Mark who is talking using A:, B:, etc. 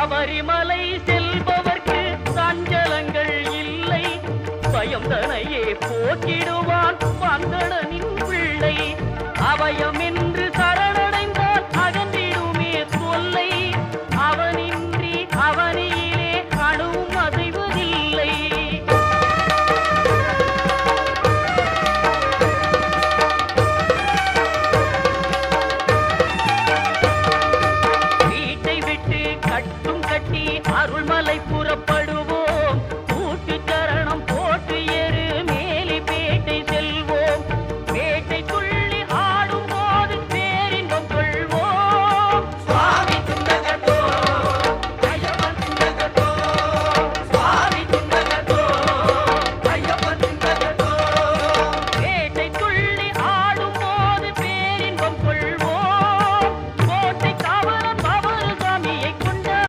A: சபரிமலை செல்பவர்க்கு சஞ்சலங்கள் இல்லை. பயம் தனையே போக்கிடுவான் வந்தடனின் பிள்ளை. அவயம் என்று சரணடைந்தால் அகன்றிடுமே தொல்லை. அவனின்றி அவனியிலே அணுவும் அசைவதில்லை. வீட்டை விட்டு கட்டும்